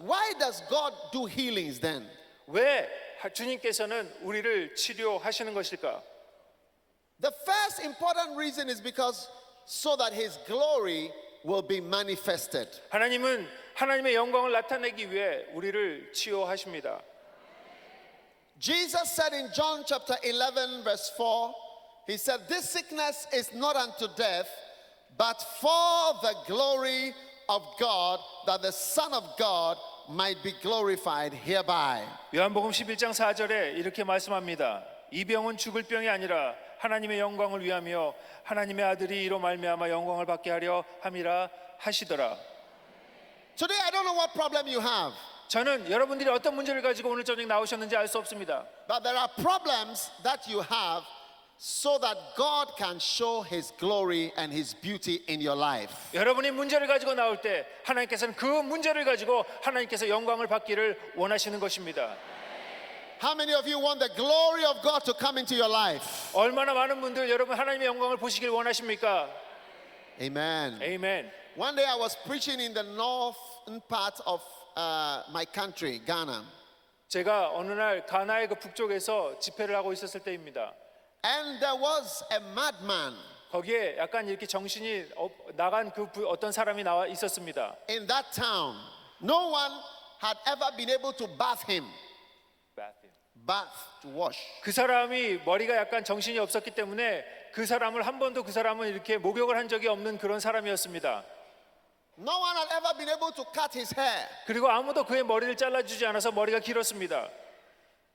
Why does God do healings then? 왜 주님께서는 우리를 치료하시는 것일까? The first important reason is because so that his glory will be manifested. 하나님은 하나님의 영광을 나타내기 위해 우리를 치유하십니다. Jesus said in John chapter 11 verse 4, he said, this sickness is not unto death, but for the glory of God, that the Son of God might be glorified hereby. 요한복음 11장 4절에 이렇게 말씀합니다. 이 병은 죽을 병이 아니라 하나님의 영광을 위하며 하나님의 아들이 이로 말미암아 영광을 받게 하려 함이라 하시더라. Today I don't know what problem you have, 저는 여러분들이 어떤 문제를 가지고 오늘 저녁 나오셨는지 알 수 없습니다. but there are problems that you have so that God can show his glory and his beauty in your life. 여러분이 문제를 가지고 나올 때 하나님께서는 그 문제를 가지고 하나님께서 영광을 받기를 원하시는 것입니다. How many of you want the glory of God to come into your life? 얼마나 많은 분들 여러분 하나님의 영광을 보시길 원하십니까? Amen. 아멘. One day I was preaching in the northern part of my country, Ghana. 제가 어느 날 가나의 그 북쪽에서 집회를 하고 있었을 때입니다. And there was a madman 거기에 약간 이렇게 정신이 나간 그 어떤 사람이 나와 있었습니다. in that town. No one had ever been able to bath him. Bath, to wash. 그 사람이 머리가 약간 정신이 없었기 때문에 그 사람을 한 번도 그 사람을 이렇게 목욕을 한 적이 없는 그런 사람이었습니다. No one had ever been able to cut his hair. 그리고 아무도 그의 머리를 잘라주지 않아서 머리가 길었습니다.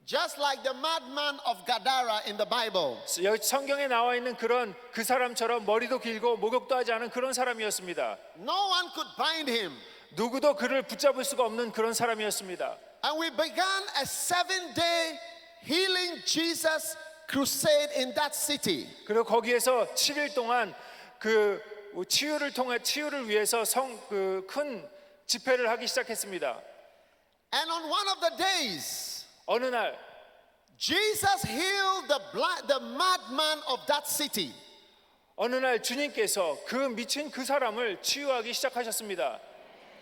Just like the madman of Gadara in the Bible. 여기 성경에 나와 있는 그런 그 사람처럼 머리도 길고 목욕도 하지 않은 그런 사람이었습니다. No one could bind him. 누구도 그를 붙잡을 수가 없는 그런 사람이었습니다. And we began a 7-day healing Jesus crusade in that city. 그리고 거기에서 7일 동안 그 치유를 위해서 큰 집회를 하기 시작했습니다. And on one of the days, 어느 날 Jesus healed the madman of that city. 어느 날 주님께서 그 미친 그 사람을 치유하기 시작하셨습니다.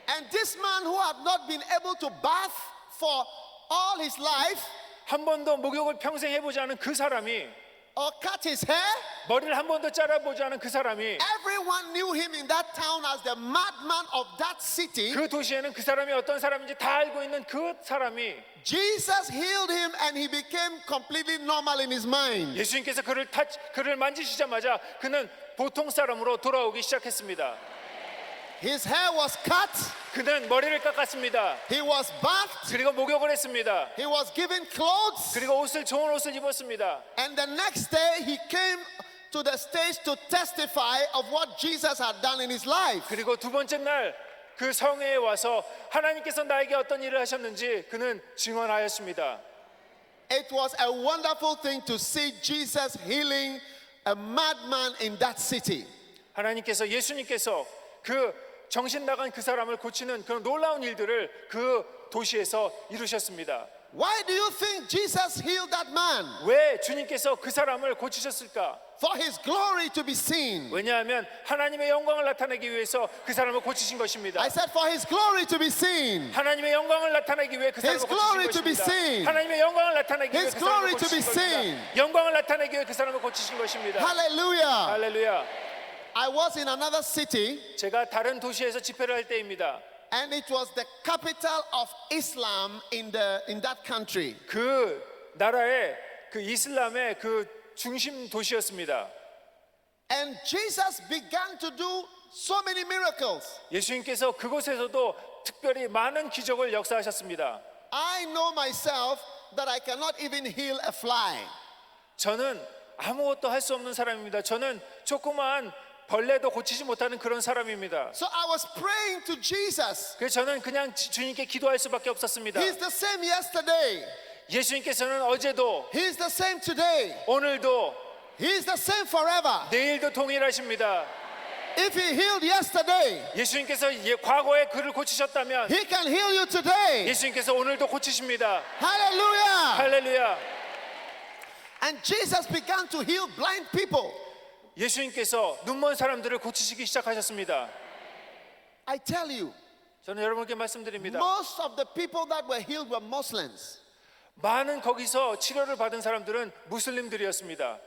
And this man who had not been able to bath for all his life 한 번도 목욕을 평생 해보지 않은 그 사람이 or cut his hair, 머리를 한 번도 잘라보지 않은 그 사람이 everyone knew him in that town as the madman of that city. 그 도시에는 그 사람이 어떤 사람인지 다 알고 있는 그 사람이 Jesus healed him and he became completely normal in his mind. 예수님께서 그를 만지시자마자 그는 보통 사람으로 돌아오기 시작했습니다. His hair was cut, 그는 머리를 깎았습니다. he was bathed, 그리고 목욕을 했습니다. he was given clothes, 그리고 좋은 옷을 입었습니다. and the next day he came to the stage to testify of what Jesus had done in his life. 그리고 두 번째 날 그 성회에 와서 하나님께서 나에게 어떤 일을 하셨는지 그는 증언하였습니다. It was a wonderful thing to see Jesus healing a madman in that city. 예수님께서 그 정신 나간 그 사람을 고치는 그런 놀라운 일들을 그 도시에서 이루셨습니다. Why do you think Jesus healed that man? 왜 주님께서 그 사람을 고치셨을까? For his glory to be seen. 왜냐하면 하나님의 영광을 나타내기 위해서 그 사람을 고치신 것입니다. I said for his glory to be seen. 하나님의 영광을 나타내기 위해 그 사람을 His glory 고치신 to be 것입니다. seen. 하나님의 영광을 나타내기 위해 His 그 사람을 glory to be 고치신 seen. 것입니다. 영광을 나타내기 위해 그 사람을 고치신 것입니다. Hallelujah. 할렐루야. I was in another city 제가 다른 도시에서 집회를 할 때입니다. and it was the capital of Islam in that country. 그 나라의 그 이슬람의 그 중심 도시였습니다. And Jesus began to do so many miracles. 예수님께서 그곳에서도 특별히 많은 기적을 역사하셨습니다. I know myself that I cannot even heal a fly. 저는 아무것도 할 수 없는 사람입니다. 저는 조그마한 벌레도 고치지 못하는 그런 사람입니다. So I was praying to Jesus. 그래서 저는 그냥 주님께 기도할 수밖에 없었습니다. He's the same yesterday. 예수님께서는 어제도 He's the same today. 오늘도 He's the same forever. 내일도 동일하십니다. If he healed yesterday, 예수님께서 과거에 그를 고치셨다면 he can heal you today. 예수님께서 오늘도 고치십니다. Hallelujah. 할렐루야. And Jesus began to heal blind people. 예수님께서 눈먼 사람들을 고치시기 시작하셨습니다. I tell you, 저는 여러분께 말씀드립니다. Most of the people that were healed were Muslims. 많은 거기서 치료를 받은 사람들은 무슬림들이었습니다.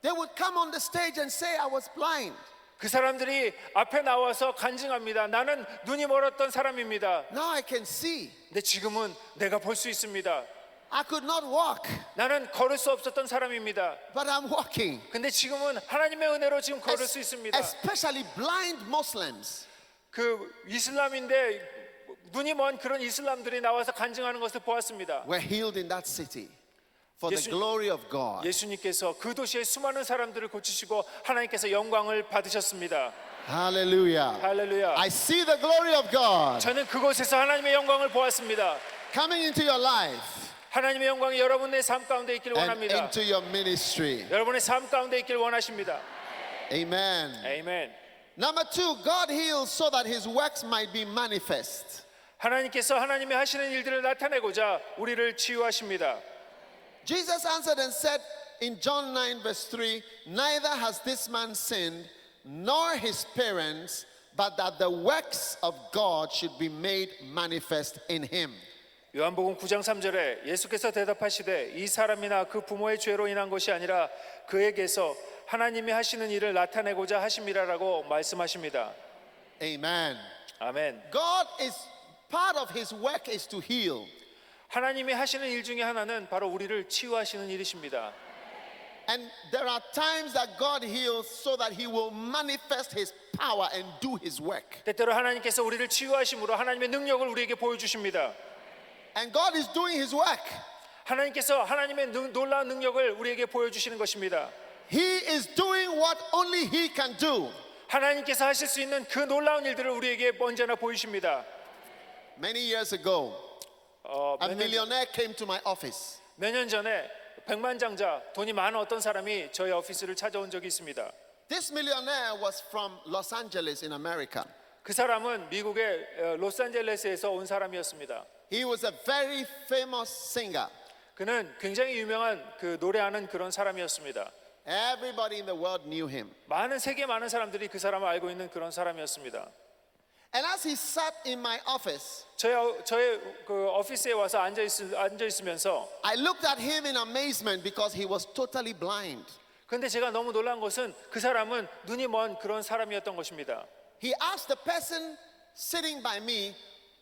They would come on the stage and say, I was blind. 그 사람들이 앞에 나와서 간증합니다. 나는 눈이 멀었던 사람입니다. Now I can see. 근데 지금은 내가 볼 수 있습니다. I could not walk, 나는 걸을 수 없었던 사람입니다. but I'm walking. 근데 지금은 하나님의 은혜로 지금 걸을 수 있습니다. Especially blind Muslims. 그 이슬람인데 눈이 먼 그런 이슬람들이 나와서 간증하는 것을 보았습니다. Were healed in that city for the 예수- glory of God. 예수님께서 그 도시의 수많은 사람들을 고치시고 하나님께서 영광을 받으셨습니다. Hallelujah. 할렐루야. I see the glory of God 저는 그곳에서 하나님의 영광을 보았습니다. coming into your life 하나님의 영광이 여러분의 삶 가운데 있기를 and 원합니다. into your ministry. 여러분의 삶 가운데 있기를 원하십니다. Amen. 아멘. Number two, God heals so that his works might be manifest. 하나님께서 하나님의 하시는 일들을 나타내고자 우리를 치유하십니다. Jesus answered and said in John 9 verse 3, neither has this man sinned, nor his parents, but that the works of God should be made manifest in him. 요한복음 9장 3절에 예수께서 대답하시되 이 사람이나 그 부모의 죄로 인한 것이 아니라 그에게서 하나님이 하시는 일을 나타내고자 하심이라라고 말씀하십니다. Amen. 아멘. God is part of his work is to heal. 하나님이 하시는 일 중에 하나는 바로 우리를 치유하시는 일이십니다. And there are times that God heals so that he will manifest his power and do his work. 때때로 하나님께서 우리를 치유하심으로 하나님의 능력을 우리에게 보여주십니다. And God is doing his work. 하나님께서 하나님의 놀라운 능력을 우리에게 보여주시는 것입니다. He is doing what only he can do. 하나님께서 하실 수 있는 그 놀라운 일들을 우리에게 언제나 보이십니다. Many years ago, a 몇 millionaire came to my office. 년 전에 백만장자 돈이 많은 어떤 사람이 저희 오피스를 찾아온 적이 있습니다. This millionaire was from Los Angeles in America. 그 사람은 미국의 로스앤젤레스에서 온 사람이었습니다. He was a very famous singer. 그는 굉장히 유명한 그 노래하는 그런 사람이었습니다. Everybody in the world knew him. 세계 많은 사람들이 그 사람을 알고 있는 그런 사람이었습니다. And as he sat in my office, 저의 그 오피스에 와서 앉아 있으면서 I looked at him in amazement because he was totally blind. 근데 제가 너무 놀란 것은 그 사람은 눈이 먼 그런 사람이었던 것입니다. He asked the person sitting by me,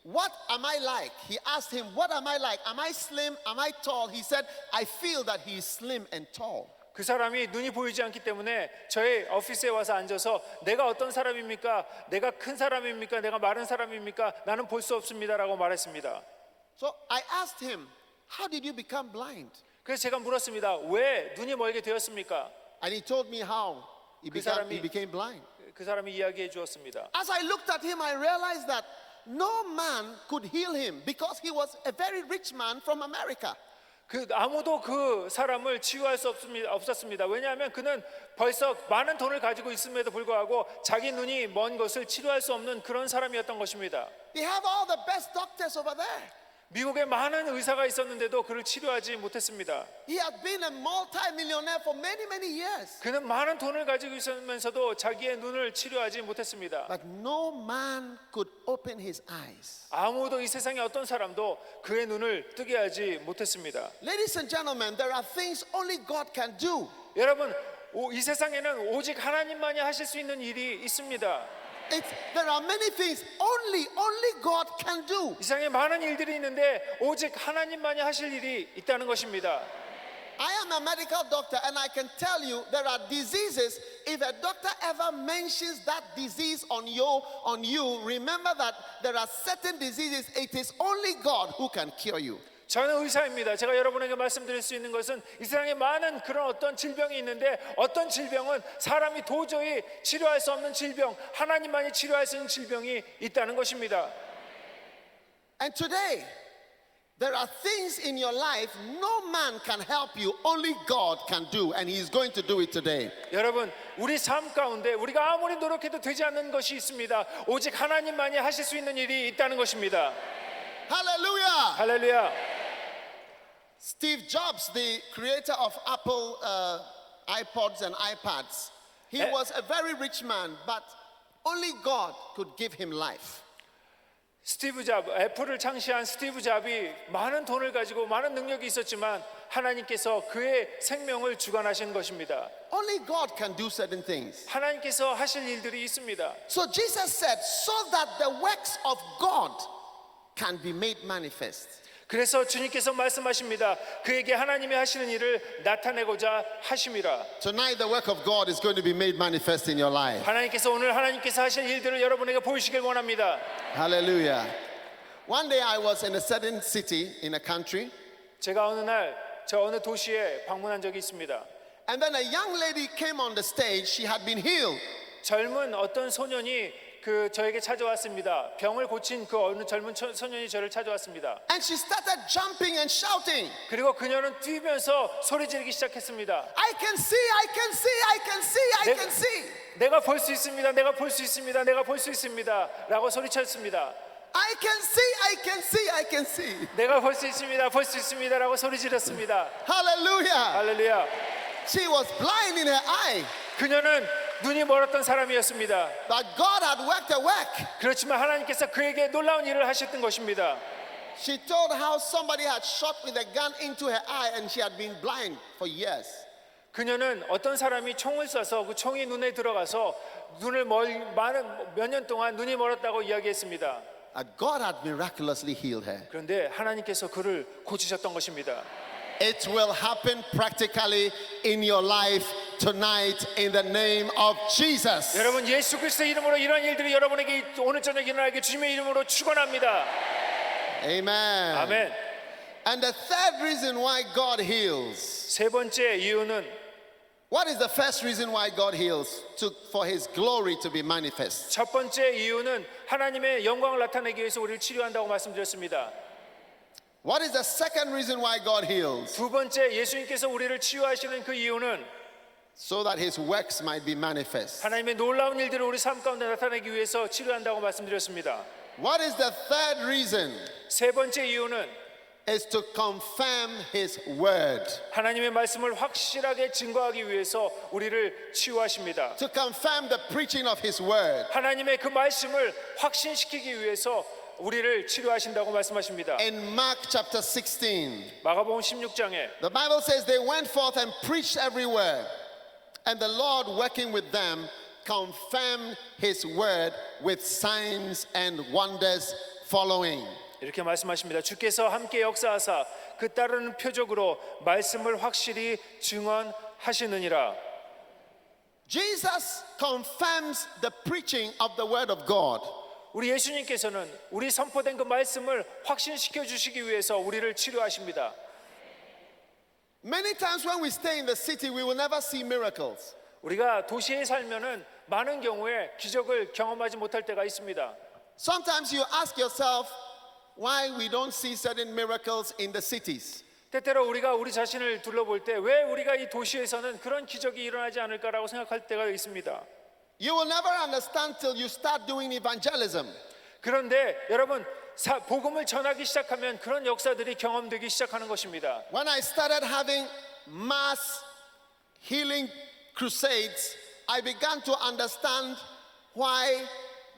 what am I like? He asked him, what am I like? Am I slim? Am I tall? He said, I feel that he is slim and tall. 그 사람이 눈이 보이지 않기 때문에 저희 오피스에 와서 앉아서 내가 어떤 사람입니까? 내가 큰 사람입니까? 내가 마른 사람입니까? 나는 볼 수 없습니다라고 말했습니다. So I asked him, how did you become blind? 그래서 제가 물었습니다. 왜 눈이 멀게 되었습니까? And he told me how he became blind. 그 사람이 이야기해 주었습니다. As I looked at him, I realized that no man could heal him because he was a very rich man from America. 아무도 그 사람을 치유할 수 없었습니다. 왜냐하면 그는 벌써 많은 돈을 가지고 있음에도 불구하고 자기 눈이 먼 것을 치료할 수 없는 그런 사람이었던 것입니다. They have all the best doctors over there. 미국에 많은 의사가 있었는데도 그를 치료하지 못했습니다. He had been a multi-millionaire for many, many years. 그는 많은 돈을 가지고 있으면서도 자기의 눈을 치료하지 못했습니다. But no man could open his eyes. 아무도 이 세상에 어떤 사람도 그의 눈을 뜨게 하지 못했습니다. Ladies and gentlemen, there are things only God can do. 여러분, 이 세상에는 오직 하나님만이 하실 수 있는 일이 있습니다. There are many things only God can do. 이 세상에 많은 일들이 있는데 오직 하나님만이 하실 일이 있다는 것입니다. I am a medical doctor and I can tell you there are diseases. If a doctor ever mentions that disease on you, remember that there are certain diseases. It is only God who can cure you. 저는 의사입니다. 제가 여러분에게 말씀드릴 수 있는 것은 이 세상에 많은 그런 어떤 질병이 있는데 어떤 질병은 사람이 도저히 치료할 수 없는 질병, 하나님만이 치료할 수 있는 질병이 있다는 것입니다. And today, there are things in your life no man can help you, only God can do, and He is going to do it today. 여러분, 우리 삶 가운데 우리가 아무리 노력해도 되지 않는 것이 있습니다. 오직 하나님만이 하실 수 있는 일이 있다는 것입니다. Hallelujah! 할렐루야. Steve Jobs, the creator of Apple iPods and iPads, he was a very rich man, but only God could give him life. 스티브 잡, 애플을 창시한 스티브 잡이 많은 돈을 가지고 많은 능력이 있었지만 하나님께서 그의 생명을 주관하신 것입니다. Only God can do certain things. 하나님께서 하실 일들이 있습니다. So Jesus said, so that the works of God can be made manifest. 그래서 주님께서 말씀하십니다. 그에게 하나님이 하시는 일을 나타내고자 하심이라. Tonight the work of God is going to be made manifest in your life. 하나님께서 오늘 하나님께서 하실 일들을 여러분에게 보이시길 원합니다. Hallelujah. One day I was in a certain city in a country, 제가 어느 날 저 어느 도시에 방문한 적이 있습니다. and then a young lady came on the stage. She had been healed. 젊은 어떤 소년이 저에게 찾아왔습니다. 병을 고친 그 어느 젊은 소년이 저를 찾아왔습니다. And she started jumping and shouting, 그리고 그녀는 뛰면서 소리 지르기 시작했습니다. I can see, I can see, I can see, I can see. 내가 볼 수 있습니다. 내가 볼 수 있습니다. 내가 볼 수 있습니다. 라고 소리쳤습니다. I can see, I can see, I can see. 내가 볼 수 있습니다. 볼 수 있습니다. 라고 소리 지렀습니다. Hallelujah. 할렐루야. She was blind in her eye, 그녀는 눈이 멀었던 사람이었습니다. but God had worked a work. 그렇지만 하나님께서 그에게 놀라운 일을 하셨던 것입니다. She told how somebody had shot with a gun into her eye and she had been blind for years. 그녀는 어떤 사람이 총을 쏴서 그 총이 눈에 들어가서 눈을 몇 년 동안 눈이 멀었다고 이야기했습니다. God had miraculously healed her. 그런데 하나님께서 그를 고치셨던 것입니다. It will happen practically in your life tonight in the name of Jesus. 여러분 예수 그리스도의 이름으로 이런 일들이 여러분에게 오늘 저녁 일어나게 주님의 이름으로 축원합니다. Amen. 아멘. And the third reason why God heals. 세 번째 이유는 What is the first reason why God heals? For his glory to be manifest. 첫 번째 이유는 하나님의 영광을 나타내기 위해서 우리를 치료한다고 말씀드렸습니다. What is the second reason why God heals? 두 번째 예수님께서 우리를 치유하시는 그 이유는 So that his works might be manifest. 하나님의 놀라운 일들을 우리 삶 가운데 나타내기 위해서 치료한다고 말씀드렸습니다. What is the third reason? 세 번째 이유는 Is to confirm his word. 하나님의 말씀을 확실하게 증거하기 위해서 우리를 치유하십니다. To confirm the preaching of his word. 하나님의 그 말씀을 확신시키기 위해서 우리를 치료하신다고 말씀하십니다. In Mark chapter 16, 마가복음 16장에 the Bible says they went forth and preached everywhere, and the Lord working with them confirmed his word with signs and wonders following. 이렇게 말씀하십니다. 주께서 함께 역사하사 그 따르는 표적으로 말씀을 확실히 증언하시느니라. Jesus confirms the preaching of the word of God. 우리 예수님께서는 우리 선포된 그 말씀을 확신시켜 주시기 위해서 우리를 치료하십니다. Many times when we stay in the city, we will never see miracles. 우리가 도시에 살면은 많은 경우에 기적을 경험하지 못할 때가 있습니다. Sometimes you ask yourself why we don't see certain miracles in the cities. 때때로 우리가 우리 자신을 둘러볼 때 왜 우리가 이 도시에서는 그런 기적이 일어나지 않을까라고 생각할 때가 있습니다. You will never understand till you start doing evangelism. 그런데 여러분 복음을 전하기 시작하면 그런 역사들이 경험되기 시작하는 것입니다. When I started having mass healing crusades, I began to understand why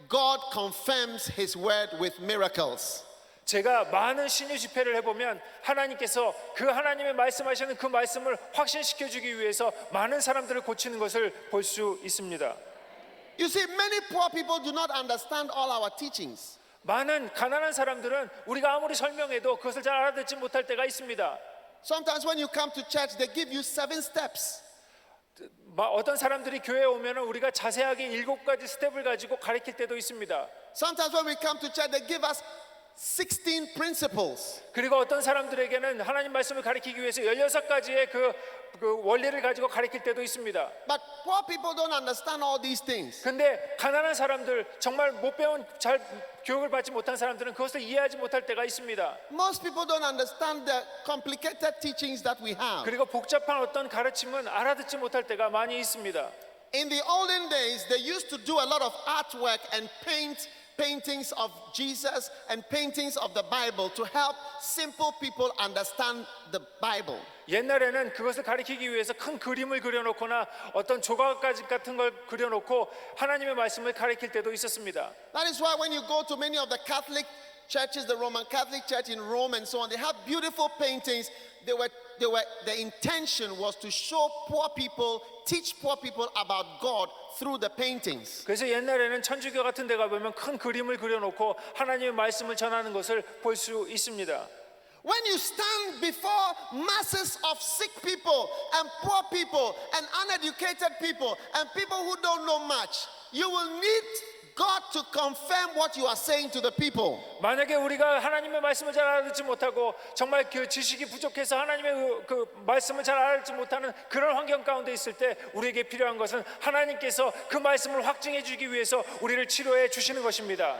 God confirms his word with miracles. 제가 많은 신유 집회를 해보면 하나님께서 그 하나님의 말씀하시는 그 말씀을 확신시켜 주기 위해서 많은 사람들을 고치는 것을 볼 수 있습니다. You see, many poor people do not understand all our teachings. 많은 가난한 사람들은 우리가 아무리 설명해도 그것을 잘 알아듣지 못할 때가 있습니다. Sometimes when you come to church, they give you 7 steps. 어떤 사람들이 교회에 오면 우리가 자세하게 7가지 스텝을 가지고 가르칠 때도 있습니다. Sometimes when we come to church, they give us 16 principles. 그리고 어떤 사람들에게는 하나님 말씀을 가르치기 위해서 16가지의 그 원리를 가지고 가르칠 때도 있습니다. But poor people don't understand all these things. 근데 가난한 사람들, 정말 못 배운 잘 교육을 받지 못한 사람들은 그것을 이해하지 못할 때가 있습니다. Most people don't understand the complicated teachings that we have. 그리고 복잡한 어떤 가르침은 알아듣지 못할 때가 많이 있습니다. In the olden days, they used to do a lot of artwork and paint paintings of Jesus and paintings of the Bible to help simple people understand the Bible. 옛날에는 그것을 가리키기 위해서 큰 그림을 그려놓거나 어떤 조각가지 같은 걸 그려놓고 하나님의 말씀을 가리킬 때도 있었습니다. That is why when you go to many of the Catholic churches, the Roman Catholic Church in Rome and so on, they have beautiful paintings. The intention was to show poor people, teach poor people about God through the paintings. 그래서 옛날에는 천주교 같은 데 가보면 큰 그림을 그려놓고 하나님의 말씀을 전하는 것을 볼 수 있습니다. When you stand before masses of sick people and poor people and uneducated people and people who don't know much, you will need God to confirm what you are saying to the people. 만약에 우리가 하나님의 말씀을 잘 알아듣지 못하고 정말 그 지식이 부족해서 하나님의 그 말씀을 잘 알아듣지 못하는 그런 환경 가운데 있을 때 우리에게 필요한 것은 하나님께서 그 말씀을 확증해 주기 위해서 우리를 치료해 주시는 것입니다.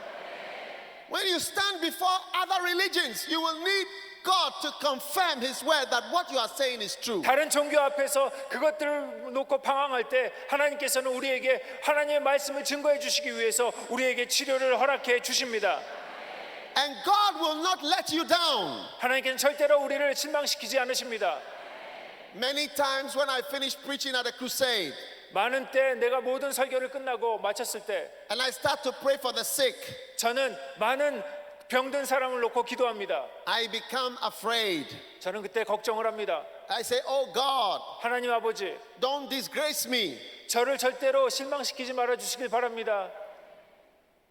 When you stand before other religions, you will need God to confirm His word that what you are saying is true. 다른 종교 앞에서 그것들을 놓고 방황할 때 하나님께서는 우리에게 하나님의 말씀을 증거해 주시기 위해서 우리에게 치료를 허락해 주십니다. And God will not let you down. 하나님께서는 절대로 우리를 실망시키지 않으십니다. Many times when I finish preaching at a crusade 많은 때 내가 모든 설교를 끝나고 마쳤을 때 and I start to pray for the sick, 저는 많은 병든 사람을 놓고 기도합니다. I become afraid. 저는 그때 걱정을 합니다. I say, oh God, 하나님 아버지, don't disgrace me. 저를 절대로 실망시키지 말아 주시길 바랍니다.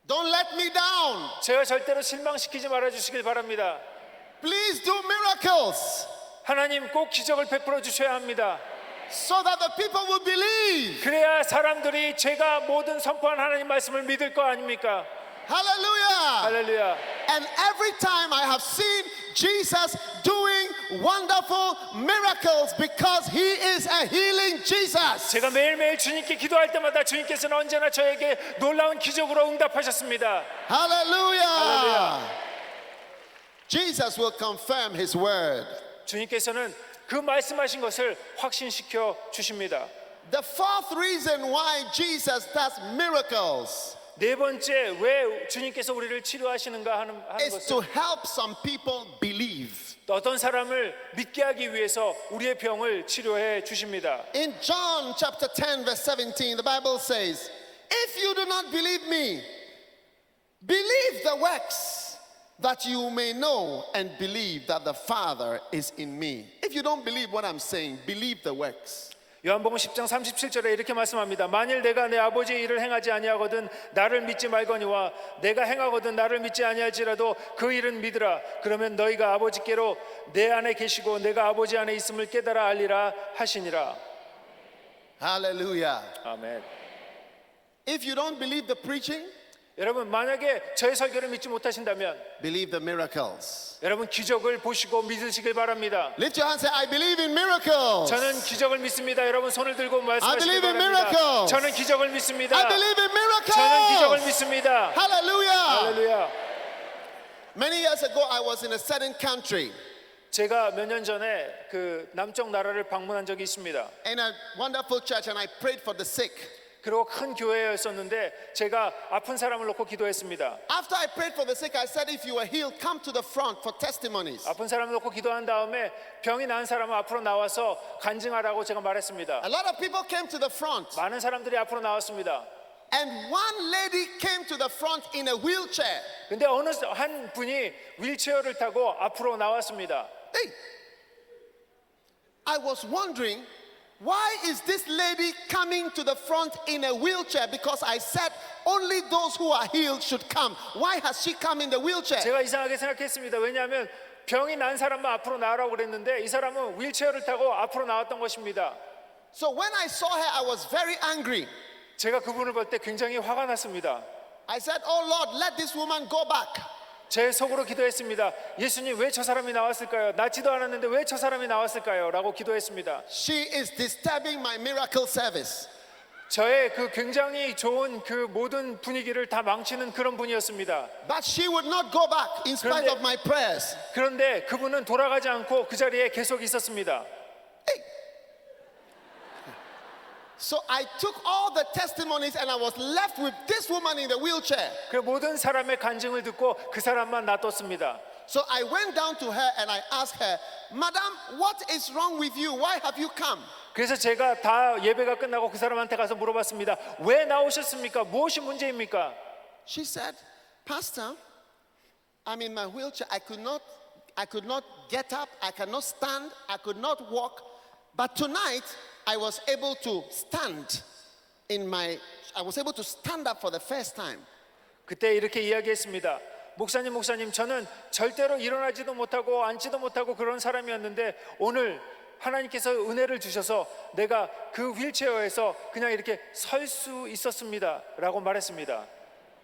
Don't let me down. 제가 절대로 실망시키지 말아 주시길 바랍니다. Please do miracles 하나님 꼭 기적을 베풀어 주셔야 합니다. so that the people will believe. 그래야 사람들이 제가 모든 선포한 하나님 말씀을 믿을 거 아닙니까? Hallelujah. 할렐루야. And every time I have seen Jesus doing wonderful miracles because He is a healing Jesus. 제가 매일매일 주님께 기도할 때마다 주님께서는 언제나 저에게 놀라운 기적으로 응답하셨습니다. Hallelujah. Hallelujah. Jesus will confirm His word. 주님께서는 그 말씀하신 것을 확신시켜 주십니다. The fourth reason why Jesus does miracles 네 번째 왜 주님께서 우리를 치료하시는가 하는 is to 것은 help some people believe. 어떤 사람을 믿게 하기 위해서 우리의 병을 치료해 주십니다. In John chapter 10 verse 17, the Bible says, if you do not believe me, believe the works that you may know and believe that the Father is in me. If you don't believe what I'm saying, believe the works. 요한복음 10장 37절에 이렇게 말씀합니다. 만일 내가 내 아버지의 일을 행하지 아니하거든 나를 믿지 말거니와 내가 행하거든 나를 믿지 아니할지라도 그 일은 믿으라. 그러면 너희가 아버지께로 내 안에 계시고 내가 아버지 안에 있음을 깨달아 알리라 하시니라. Hallelujah. 아멘. If you don't believe the preaching, 여러분 만약에 저의 설교를 믿지 못하신다면 believe the miracles. 여러분 기적을 보시고 믿으시길 바랍니다. Lift your hand and say, I believe in miracles. 저는 기적을 믿습니다. 여러분 손을 들고 I 말씀하시기 believe in 바랍니다. miracles. 저는 기적을 믿습니다. I believe in 저는 기적을 miracles. 믿습니다. Hallelujah. 할렐루야. Many years ago, I was in a certain country 제가 몇 년 전에 그 남쪽 나라를 방문한 적이 있습니다. in a wonderful church and I prayed for the sick. 그리고 큰 교회였었는데 제가 아픈 사람을 놓고 기도했습니다. After I prayed for the sick, I said, if you are healed, come to the front for testimonies. 아픈 사람을 놓고 기도한 다음에 병이 나은 사람은 앞으로 나와서 간증하라고 제가 말했습니다. A lot of people came to the front, 많은 사람들이 앞으로 나왔습니다. and one lady came to the front in a wheelchair. 근데 어느 한 분이 휠체어를 타고 앞으로 나왔습니다. Hey, I was wondering, why is this lady coming to the front in a wheelchair? Because I said only those who are healed should come. Why has she come in the wheelchair? 제가 이상하게 생각했습니다. 왜냐하면 병이 난 사람만 앞으로 나오라고 그랬는데 이 사람은 휠체어를 타고 앞으로 나왔던 것입니다. So when I saw her, I was very angry. 제가 그분을 볼 때 굉장히 화가 났습니다. I said, oh Lord, let this woman go back. 제 속으로 기도했습니다. 예수님 왜 저 사람이 나왔을까요? 낫지도 않았는데 왜 저 사람이 나왔을까요? 라고 기도했습니다. She is disturbing my miracle service. 저의 그 굉장히 좋은 그 모든 분위기를 다 망치는 그런 분이었습니다. But she would not go back in spite 그런데- of my prayers. 그런데 그분은 돌아가지 않고 그 자리에 계속 있었습니다. So I took all the testimonies and I was left with this woman in the wheelchair. 그 모든 사람의 간증을 듣고 그 사람만 놔뒀습니다. So I went down to her and I asked her, Madam, what is wrong with you? Why have you come? 그래서 제가 다 예배가 끝나고 그 사람한테 가서 물어봤습니다. 왜 나오셨습니까? 무엇이 문제입니까? She said, Pastor, I'm in my wheelchair. I could not get up. I cannot stand. I could not walk. But tonight, I was able to stand I was able to stand up for the first time. 그때 이렇게 이야기했습니다. 목사님, 저는 절대로 일어나지도 못하고 앉지도 못하고 그런 사람이었는데 오늘 하나님께서 은혜를 주셔서 내가 그 휠체어에서 그냥 이렇게 설 수 있었습니다 라고 말했습니다.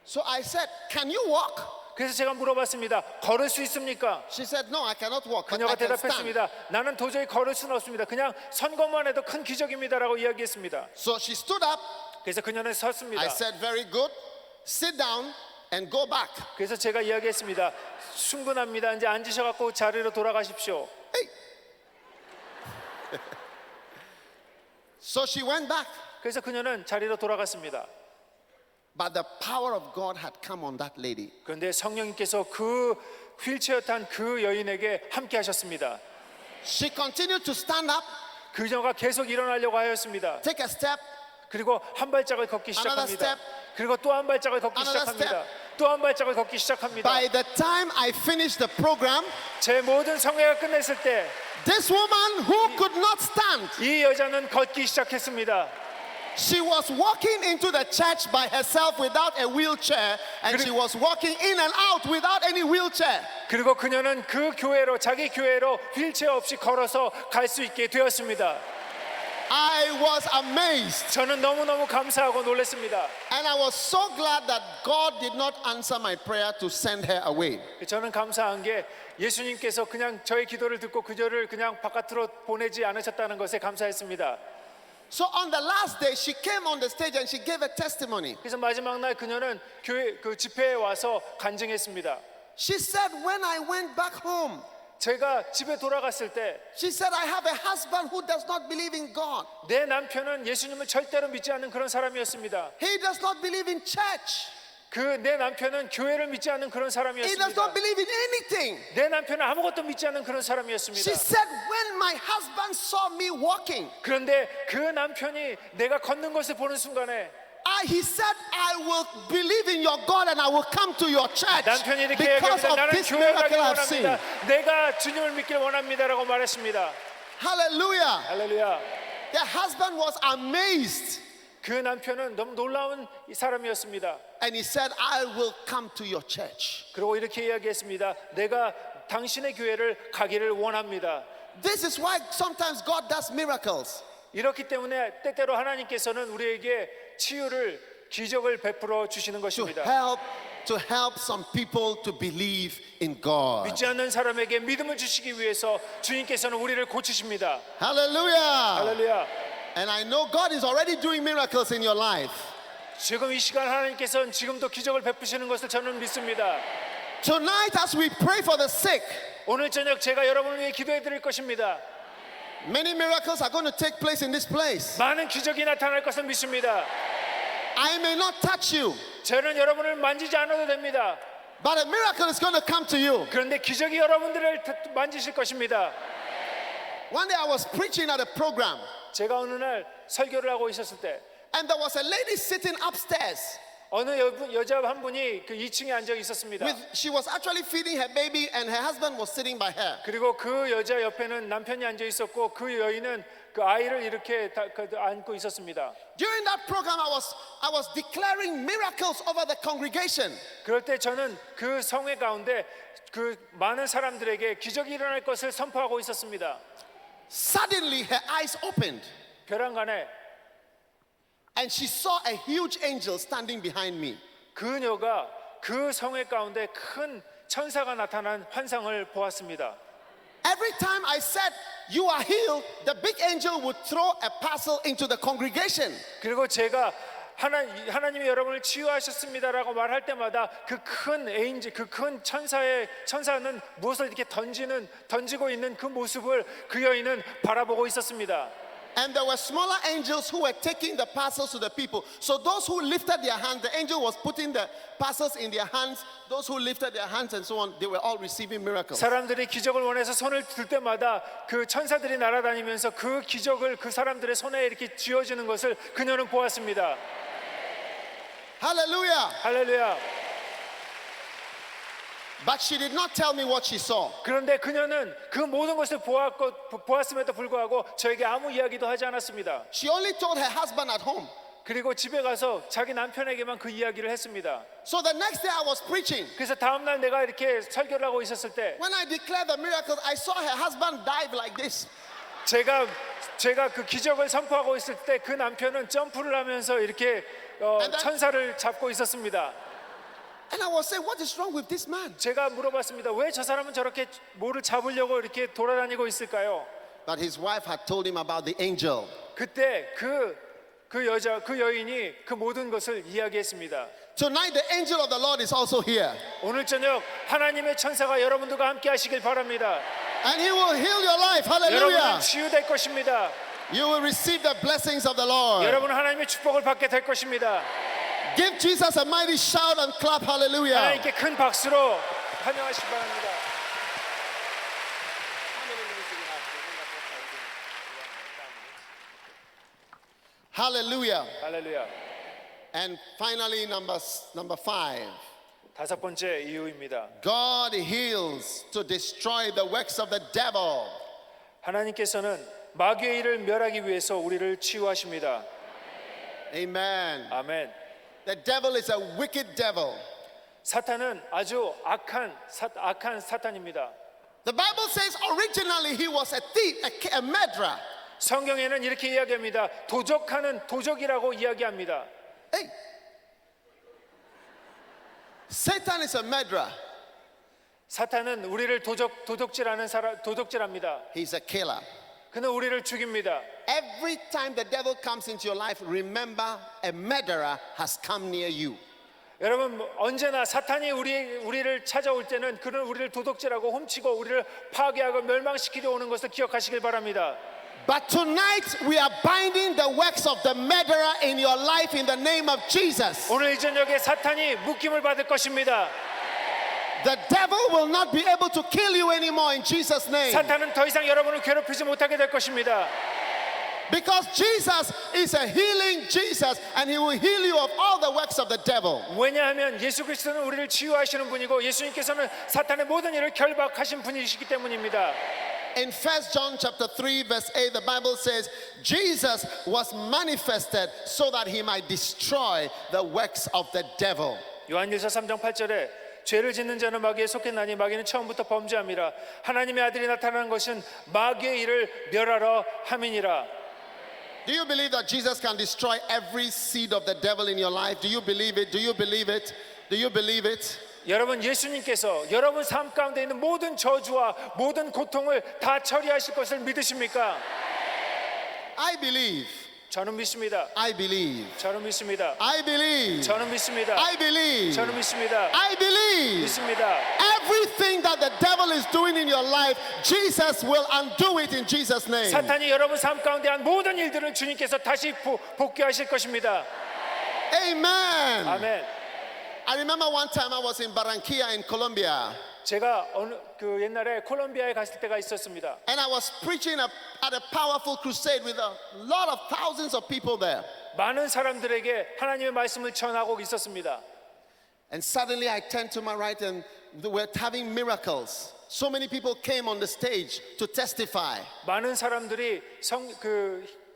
So I said, Can you walk? 그래서 제가 물어봤습니다. 걸을 수 있습니까? She said, No, I cannot walk, but 그녀가 I can stand. 대답했습니다. 나는 도저히 걸을 수는 없습니다. 그냥 선 것만 해도 큰 기적입니다 라고 이야기했습니다. So she stood up. 그래서 그녀는 섰습니다. I said, Very good. Sit down and go back. 그래서 제가 이야기했습니다. 충분합니다. 이제 앉으셔갖고 자리로 돌아가십시오. Hey. So she went back. 그래서 그녀는 자리로 돌아갔습니다. But the power of God had come on that lady. 그런데 성령님께서 그 휠체어 탄 그 여인에게 함께 하셨습니다. She continued to stand up, 그녀가 계속 일어나려고 하였습니다. take a step. 그리고 한 발짝을 걷기 Another 시작합니다. step. 그리고 또 한 발짝을 걷기 Another 시작합니다. 또 한 발짝을 걷기 시작합니다. By the time I finished the program, 제 모든 성회가 끝냈을 때 이 this woman who could not stand, 여자는 걷기 시작했습니다. she was walking into the church by herself without a wheelchair, and she was walking in and out without any wheelchair. 그리고 그녀는 그 교회로 자기 교회로 휠체어 없이 걸어서 갈 수 있게 되었습니다. I was amazed, 저는 너무너무 감사하고 놀랐습니다. and I was so glad that God did not answer my prayer to send her away. 저는 감사한 게 예수님께서 그냥 저의 기도를 듣고 그녀를 그냥 바깥으로 보내지 않으셨다는 것에 감사했습니다. So on the last day, she came on the stage and she gave a testimony. 그래서 마지막 날 그녀는 교회 그 집회에 와서 간증했습니다. She said, when I went back home, 제가 집에 돌아갔을 때 내 she said, I have a husband who does not believe in God. 남편은 예수님을 절대로 믿지 않는 그런 사람이었습니다. He does not believe in church. 그 내 남편은 교회를 믿지 않는 그런 He does 사람이었습니다. not believe in anything. 내 남편은 아무것도 믿지 않는 그런 사람이었습니다. She said, when my husband saw me walking, 그런데 그 남편이 내가 걷는 것을 보는 순간에 he said, I will believe in your God and I will come to your church 남편이 이렇게 because 얘기합니다. of 나는 this 교회 가길 miracle I've seen. 원합니다. 내가 주님을 믿길 원합니다라고 말했습니다. Hallelujah. 할렐루야. The husband was amazed 그 남편은 너무 놀라운 사람이었습니다. and he said, I will come to your church. 그리고 이렇게 이야기했습니다. 내가 당신의 교회를 가기를 원합니다. This is why sometimes God does miracles. 이렇기 때문에 때때로 하나님께서는 우리에게 치유를 기적을 베풀어 주시는 것입니다. to help some people to believe in God. 믿지 않는 사람에게 믿음을 주시기 위해서 주님께서는 우리를 고치십니다. Hallelujah. 할렐루야. And I know God is already doing miracles in your life. 지금 이 시간 하나님께서는 지금도 기적을 베푸시는 것을 저는 믿습니다. Tonight as we pray for the sick, 오늘 저녁 제가 여러분을 위해 기도해 드릴 것입니다. many miracles are going to take place in this place. 많은 기적이 나타날 것을 믿습니다. I may not touch you, 저는 여러분을 만지지 않아도 됩니다. but a miracle is going to come to you. 그런데 기적이 여러분들을 만지실 것입니다. One day I was preaching at a program, 제가 어느 날 설교를 하고 있었을 때 and there was a lady sitting upstairs. 어느 여자 한 분이 그 2층에 앉아 있었습니다. She was actually feeding her baby, and her husband was sitting by her. 그리고 그 여자 옆에는 남편이 앉아 있었고 그 여인은 그 아이를 이렇게 안고 있었습니다. During that program, I was declaring miracles over the congregation. 그럴 때 저는 그 성회 가운데 그 많은 사람들에게 기적이 일어날 것을 선포하고 있었습니다. Suddenly, her eyes opened, 벼랑간에 and she saw a huge angel standing behind me. 그녀가 그 성회 가운데 큰 천사가 나타난 환상을 보았습니다. Every time I said, "You are healed," the big angel would throw a parcel into the congregation. 그리고 제가 하나님이 여러분을 치유하셨습니다라고 말할 때마다 그 큰 에인지 그 큰 천사는 무엇을 이렇게 던지고 있는 그 모습을 그 여인은 바라보고 있었습니다. And there were smaller angels who were taking the parcels to the people. So those who lifted their hands, the angel was putting the parcels in their hands. Those who lifted their hands and so on, they were all receiving miracles. 사람들이 기적을 원해서 손을 들 때마다 그 천사들이 날아다니면서 그 기적을 그 사람들의 손에 이렇게 쥐어주는 것을 그녀는 보았습니다. Hallelujah. 할렐루야. But she did not tell me what she saw. 그런데 그녀는 그 모든 것을 보았음에도 불구하고 저에게 아무 이야기도 하지 않았습니다. She only told her husband at home. 그리고 집에 가서 자기 남편에게만 그 이야기를 했습니다. So the next day I was preaching. 그래서 다음 날 내가 이렇게 설교를 하고 있었을 때 When I declared the miracles, I saw her husband dive like this. 제가 그 기적을 선포하고 있을 때 그 남편은 점프를 하면서 이렇게 천사를 잡고 있었습니다. And I was saying, what is wrong with this man? 제가 물어봤습니다. 왜 저 사람은 저렇게 뭐를 잡으려고 이렇게 돌아다니고 있을까요? But his wife had told him about the angel. 그때 그 여인이 그 모든 것을 이야기했습니다. Tonight the angel of the Lord is also here. 오늘 저녁 하나님의 천사가 여러분들과 함께 하시길 바랍니다. And he will heal your life. 여러분은 Hallelujah. 치유될 것입니다. You will receive the blessings of the Lord. 여러분은 하나님의 축복을 받게 될 것입니다. Give Jesus a mighty shout and clap. Hallelujah. 하나님께 큰 박수로 환영하시기 바랍니다. Hallelujah. 할렐루야. And finally, number 5. 다섯 번째 이유입니다. God heals to destroy the works of the devil. 하나님께서는 마귀의 일을 멸하기 위해서 우리를 치유하십니다. Amen. 아멘. The devil is a wicked devil. 사탄은 아주 악한 사탄입니다. The Bible says originally he was a thief, a murderer. 성경에는 이렇게 이야기합니다. 도적이라고 이야기합니다. Hey, Satan is a murderer. 사탄은 우리를 도적질합니다. He's a killer. 그는 우리를 죽입니다. Every time the devil comes into your life, remember a murderer has come near you. 여러분 언제나 사탄이 우리를 찾아올 때는 그는 우리를 도둑질하고 훔치고 우리를 파괴하고 멸망시키려 오는 것을 기억하시길 바랍니다. But tonight we are binding the works of the murderer in your life in the name of Jesus. 오늘 이 저녁에 사탄이 묶임을 받을 것입니다. The devil will not be able to kill you anymore in Jesus' name. 사탄은 더 이상 여러분을 괴롭히지 못하게 될 것입니다. Because Jesus is a healing Jesus and he will heal you of all the works of the devil. 왜냐하면 예수 그리스도는 우리를 치유하시는 분이고 예수님께서는 사탄의 모든 일을 결박하신 분이시기 때문입니다. In 1 John chapter 3 verse 8 the Bible says Jesus was manifested so that he might destroy the works of the devil. 요한일서 3장 8절에 죄를 짓는 자는 마귀에 속했나니 마귀는 처음부터 범죄함이라 하나님의 아들이 나타나는 것은 마귀의 일을 멸하러 함이니라. Do you believe that Jesus can destroy every seed of the devil in your life? Do you believe it? Do you believe it? Do you believe it? 여러분 예수님께서 여러분 삶 가운데 있는 모든 저주와 모든 고통을 다 처리하실 것을 믿으십니까? I believe. 저는 믿습니다. I believe. 저는 믿습니다. I believe. 저는 믿습니다. I believe. 저는 믿습니다. I believe. 믿습니다. Everything that the devil is doing in your life, Jesus will undo it in Jesus' name. 사탄이 여러분 삶 가운데 한 모든 일들을 주님께서 다시 복귀하실 것입니다. Amen. 아멘. I remember one time I was in Barranquilla in Colombia. 제가 그 옛날에 콜롬비아에 갔을 때가 있었습니다. And I was preaching at a powerful crusade with a lot of thousands of people there. 많은 사람들에게 하나님의 말씀을 전하고 있었습니다. And suddenly I turned to my right and they were having miracles. So many people came on the stage to testify. 많은 사람들이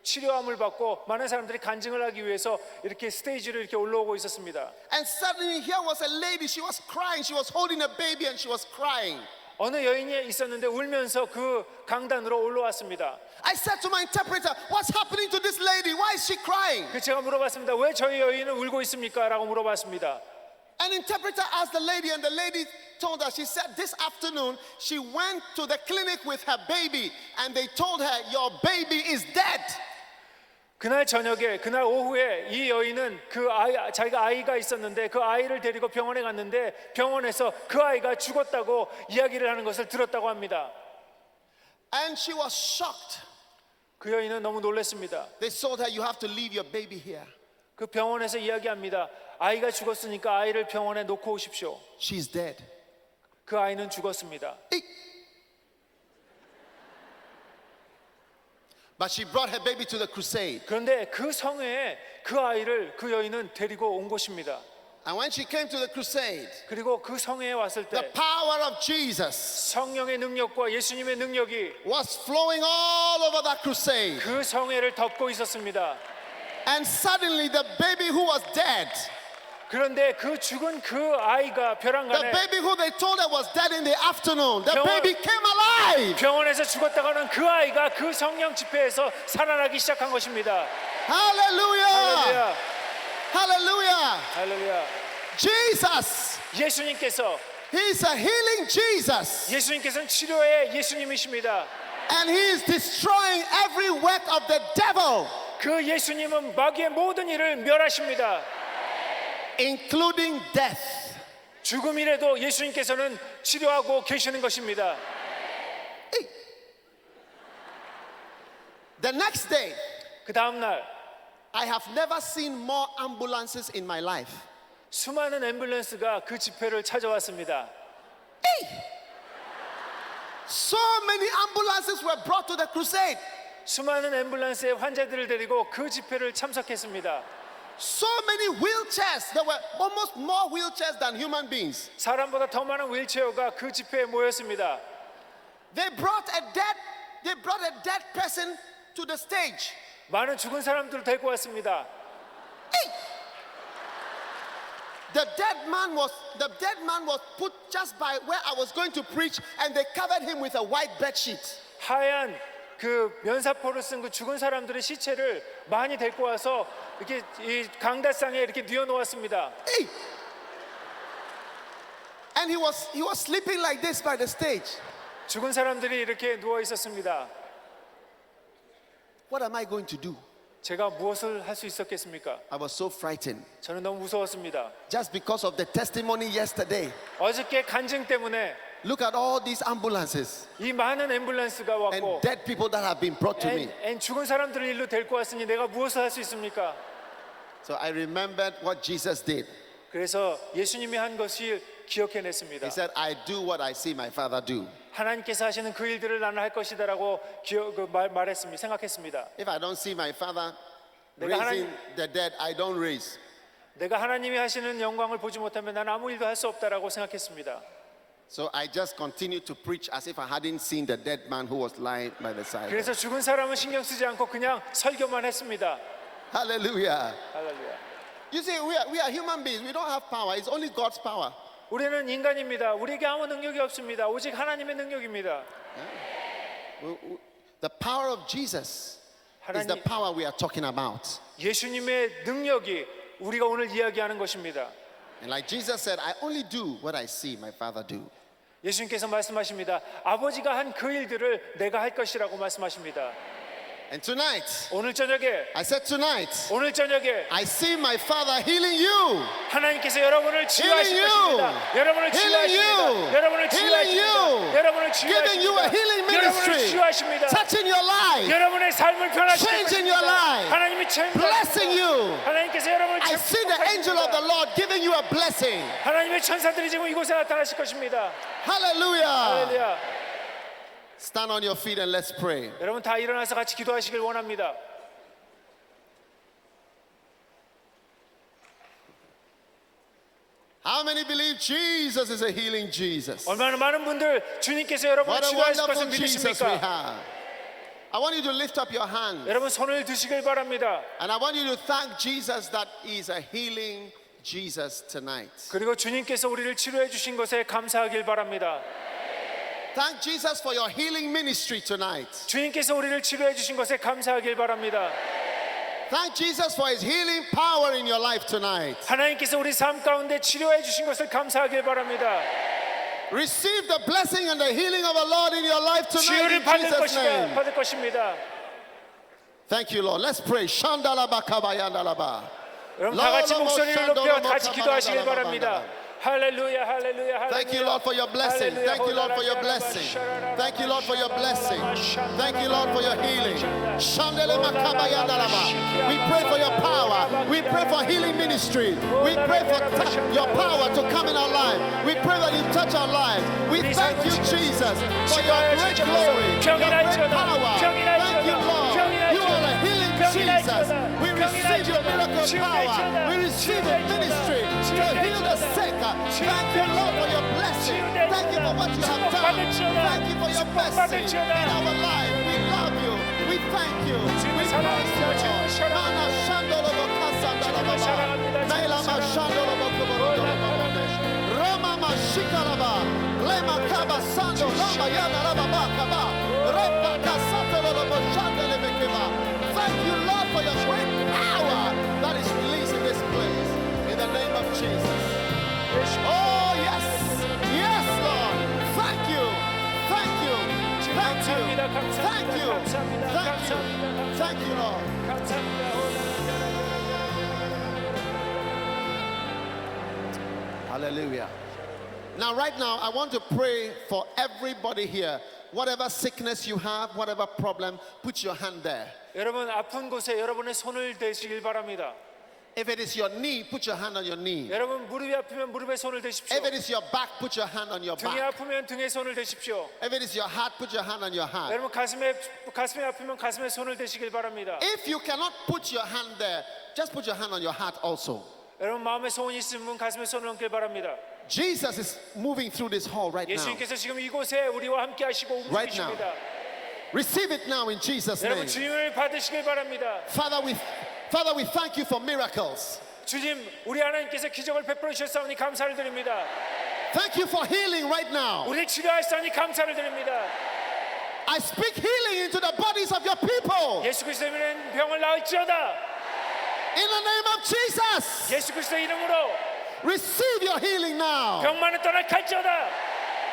치료함을 받고 많은 사람들이 간증을 하기 위해서 이렇게 스테이지로 이렇게 올라오고 있었습니다. And suddenly here was a lady, she was crying, she was holding a baby and she was crying. 어느 여인이 있었는데 울면서 그 강단으로 올라왔습니다. I said to my interpreter, what's happening to this lady? Why is she crying? 그 제가 물어봤습니다. 왜 저희 여인은 울고 있습니까? 라고 물어봤습니다. An interpreter asked the lady and the lady told her, she said this afternoon she went to the clinic with her baby and they told her your baby is dead. 그날 저녁에 그날 오후에 이 여인은 자기가 아이가 있었는데 그 아이를 데리고 병원에 갔는데 병원에서 그 아이가 죽었다고 이야기를 하는 것을 들었다고 합니다. And she was shocked. 그 여인은 너무 놀랐습니다. They told her, you have to leave your baby here. 그 병원에서 이야기합니다. 아이가 죽었으니까 아이를 병원에 놓고 오십시오. She's dead. 그 아이는 죽었습니다. But she brought her baby to the crusade. 그런데 그 성회에 그 아이를 그 여인은 데리고 온 것입니다. And when she came to the crusade, 그리고 그 성회에 왔을 the 때 power of Jesus 성령의 능력과 예수님의 능력이 was flowing all over that crusade. 그 성회를 덮고 있었습니다. And suddenly the baby who was dead, 그런데 그 죽은 그 아이가 the 벼랑간에 baby who they told her was dead in the afternoon, the 병원- baby came alive. 병원에서 죽었다가는 그 아이가 그 성령 집회에서 살아나기 시작한 것입니다. Hallelujah. 할렐루야, Hallelujah. 할렐루야. Jesus, 예수님께서 He's a healing Jesus. 예수님께서는 치료의 예수님이십니다. And He is destroying every work of the devil, 그 예수님은 마귀의 모든 일을 멸하십니다. including death. 죽음이라도 예수님께서는 치료하고 계시는 것입니다. The next day, 그 다음 날 I have never seen more ambulances in my life. 수많은 앰뷸런스가 그 집회를 찾아왔습니다. So many ambulances were brought to the crusade. 수많은 앰뷸런스의 환자들을 데리고 그 집회를 참석했습니다. So many wheelchairs. There were almost more wheelchairs than human beings. 사람보다 더 많은 휠체어가 그 집회에 모였습니다. They brought a dead person to the stage. 많은 죽은 사람들을 데리고 왔습니다. The dead man was put just by where I was going to preach, and they covered him with a white bed sheet. 하얀 그 면사포를 쓴 그 죽은 사람들의 시체를 많이 데리고 와서 이렇게 이 강다상에 이렇게 뉘어 놓았습니다. Hey! And he was sleeping like this by the stage. 죽은 사람들이 이렇게 누워 있었습니다. What am I going to do? 제가 무엇을 할 수 있었겠습니까? I was so frightened. 저는 너무 무서웠습니다. Just because of the testimony yesterday. 어저께 간증 때문에 Look at all these ambulances 이 많은 앰뷸런스가 and 왔고 dead people that have been brought to me. 죽은 사람들을 일로 데리고 왔으니 내가 무엇을 할 수 있습니까? So I remembered what Jesus did. 그래서 예수님이 한 것을 기억해냈습니다. He said, I do what I see my Father do. 하나님께서 하시는 그 일들을 나는 할 것이다라고 말했습니다. 생각했습니다. If I don't see my Father 내가 raising the dead, I don't raise. 내가 하나님이 하시는 영광을 보지 못하면 나는 아무 일도 할 수 없다라고 생각했습니다. So I just continued to preach as if I hadn't seen the dead man who was lying by the side. 그래서 죽은 사람은 신경 쓰지 않고 그냥 설교만 했습니다. Hallelujah. 할렐루야. You see, we are human beings. We don't have power. It's only God's power. 우리는 인간입니다. 우리에게 아무 능력이 없습니다. 오직 하나님의 능력입니다. The power of Jesus is the 하나님, power we are talking about. 예수님의 능력이 우리가 오늘 이야기하는 것입니다. And like Jesus said, I only do what I see my Father do. 예수님께서 말씀하십니다. 아버지가 한 그 일들을 내가 할 것이라고 말씀하십니다. And tonight, 오늘 저녁에 I said tonight, 오늘 저녁에 I see my Father healing you. 하나님께서 여러분을 치유하실 Healing you. 것입니다. 여러분을 Healing 치유하십니다. you. 여러분을 Healing 치유하십니다. you. 여러분을 Giving you a healing 치유하십니다. 여러분을 ministry. 치유하십니다. Touching your life. 여러분의 삶을 변화시킬 Changing your 것입니다. life. 하나님이 Blessing you. 하나님께서 여러분을 I see the angel of the Lord giving you a blessing. 하나님의 천사들이 지금 이곳에 나타나실 것입니다. Hallelujah. 할렐루야. Stand on your feet and let's pray. 여러분 다 일어나서 같이 기도하시길 원합니다. How many believe Jesus is a healing Jesus? 얼마나 많은 분들 주님께서 여러분을 What a 치유하실 것을 wonderful Jesus we 믿으십니까? have. I want you to lift up your hand 여러분 손을 드시길 바랍니다. and I want you to thank Jesus that He is a healing Jesus tonight. 그리고 주님께서 우리를 치료해 주신 것에 감사하길 바랍니다. Thank Jesus for your healing ministry tonight. 주님께서 우리를 치료해 주신 것에 감사하길 바랍니다. Thank Jesus for His healing power in your life tonight. 하나님께서 우리 삶 가운데 치료해 주신 것을 감사하길 바랍니다. Receive the blessing and the healing of the Lord in your life tonight 치유를 in 받을 Jesus' name. 것입니다. Thank you, Lord. Let's pray. Shandalabakabayandalaba. 여러분 다 같이 목소리를 높여 같이 기도하시길 바랍니다. 할렐루야 할렐루야 할렐루야. Thank you, Lord, for your blessing. Thank you, Lord, for your blessing. Thank you, Lord, for your blessing. Thank you, Lord, for your healing. Shandele makaba yandalaba. We pray for your power. We pray for healing ministry. We pray for your power to come in our life. We pray that you touch our lives. We thank you, Jesus, for your great glory, your great power. Thank you, Lord. You are a healing Jesus. We receive your miracle power. We receive your ministry to heal the sick. Thank you, Lord, for your blessing. Thank you for what you have done. Thank you for your blessing in our life. We love you. We thank you. We praise you, Lord. Mana shandolo bokasandala baba. Naila ma shandolo bokoborodo baba. Rama ma shikalaba. Lema kaba sando lama yana laba bakaba. Repa kasatolo lobo shandele bekeba. Thank you, Lord, for your great power that is released in this place. In the name of Jesus. Oh, yes. Yes, Lord. Thank you. Thank you. Thank you. Thank you. Thank you. Thank you, Lord. Hallelujah. Now, right now, I want to pray for everybody here. Whatever sickness you have, whatever problem, put your hand there. 여러분 아픈 곳에 여러분의 손을 대시길 바랍니다. If it is your knee, put your hand on your knee. 여러분 무릎이 아프면 무릎에 손을 대십시오. If it is your back, put your hand on your 등이 back. 아프면 등에 손을 대십시오. If it is your heart, put your hand on your heart. 여러분 가슴이 아프면 가슴에 손을 대시길 바랍니다. If you cannot put your hand there, just put your hand on your heart also. 여러분 마음에 소원이 있으면 가슴에 손을 얹길 바랍니다. Jesus is moving through this hall right now. 예수님께서 지금 이곳에 우리와 함께 하시고 Right now. 움직이십니다. Receive it now in Jesus' 여러분 name. 주님을 받으시길 바랍니다. Father, we thank you for miracles. 주님, 우리 하나님께서 기적을 베풀어 주셨사오니 감사를 드립니다. Thank you for healing right now. 우리 치료하시사오니 감사를 드립니다. I speak healing into the bodies of your people. 예수 그리스도의 이름으로 병을 나을지어다. In the name of Jesus. 예수 그리스도의 이름으로 Receive your healing now. 병만은 떠나갈지어다.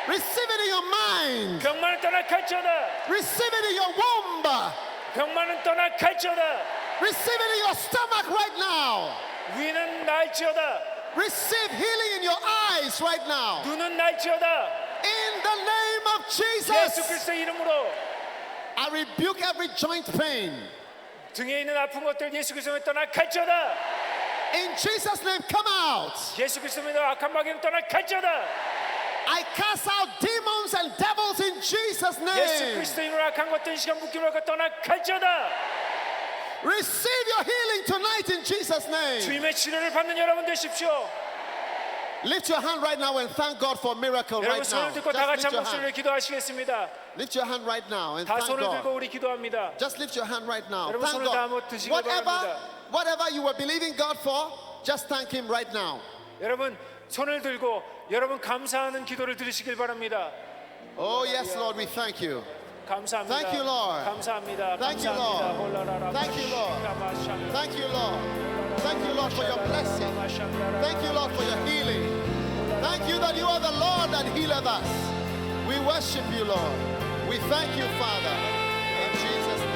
Receive it in your mind. 병만은 떠나갈지어다. Receive it in your womb. 병만은 떠나갈지어다. Receive it in your stomach right now. 위는 날지어다. Receive healing in your eyes right now. 눈은 날지어다. In the name of 예수 Jesus. 그리스도의 이름으로 I rebuke every joint pain. 등에 있는 아픈 것들 예수 그리스도의 떠나갈지어다. In Jesus' name, come out. 예수 그리스도의 악한 마귀는 떠나갈지어다. I cast out demons and devils in Jesus' 예수 name. 그리스도의 이름으로 악한 것들 시간 묶임을 갖고 떠나갈지어다. Receive your healing tonight in Jesus' name. 주님의 치료를 받는 여러분 되십시오. Lift your hand right now and thank God for a miracle 여러분 right now. 손을 들고 다 같이 Just 한 lift your 목소리를 hand. 기도하시겠습니다. Lift your hand right now and 다 thank 손을 들고 God. 우리 기도합니다. Just lift your hand right now. 여러분 Thank 손을 다 한번 God. 드시기 바랍니다. Whatever you were believing God for, just thank Him right now. 여러분 손을 들고 여러분 감사하는 기도를 드리시길 바랍니다. Oh yes, Lord, we thank you. 감사합니다. Thank you, Lord. 감사합니다. Thank you, Lord. Thank you, Lord. Thank you, Lord. Thank you, Lord, for your blessing. Thank you, Lord, for your healing. Thank you that you are the Lord that healeth us. We worship you, Lord. We thank you, Father. In Jesus' name.